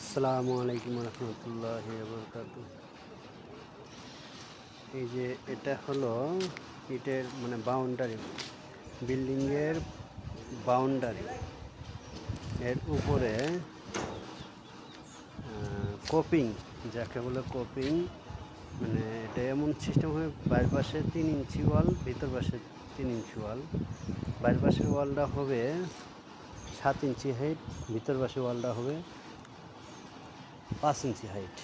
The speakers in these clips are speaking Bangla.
আসসালামু আলাইকুম রহমতুল্লাহি বরকাতু। এই যে এটা হলো ইটের বাউন্ডারি, বিল্ডিংয়ের বাউন্ডারি। এর উপরে কোপিং, যাকে বলে কোপিং, এটা এমন সিস্টেম হবে, বাইরের পাশে 3 ইঞ্চি ওয়াল, ভিতর পাশে 3 ইঞ্চি ওয়াল। বাইরের পাশের ওয়ালটা হবে 7 ইঞ্চি হাইট, ভিতর পাশের ওয়ালটা হবে 5 ইঞ্চি হাইট।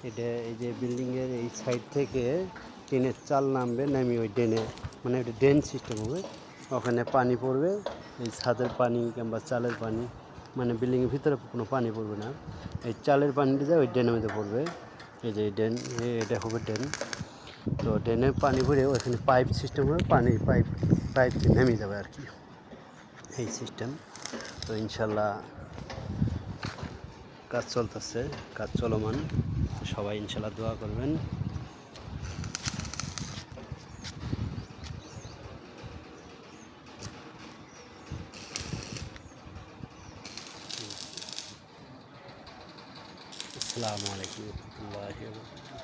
এই যে বিল্ডিংয়ের এই সাইড থেকে টিনের চাল নামবে, নামিয়ে ওই ড্রেনে, একটা ড্রেন সিস্টেম হবে। ওখানে পানি পড়বে, এই ছাদের পানি কিংবা চালের পানি, বিল্ডিংয়ের ভিতরে কোনো পানি পড়বে না। এই চালের পানিটা যায় ওই ড্রেনের মধ্যে পড়বে। এই যে ড্রেন, এটা হবে ড্রেন। তো ড্রেনে পানি ভরে ওখানে পাইপ সিস্টেম হবে, পানি পাইপ নেমে যাবে আর কি, এই সিস্টেম। তো ইনশাল্লাহ কাজ চলতেছে, কাজ চলমান। সবাই ইনশাল্লাহ দোয়া করবেন। আসসালামু আলাইকুম রহমতুল্লাহি ওয়া বারাকাতুহু।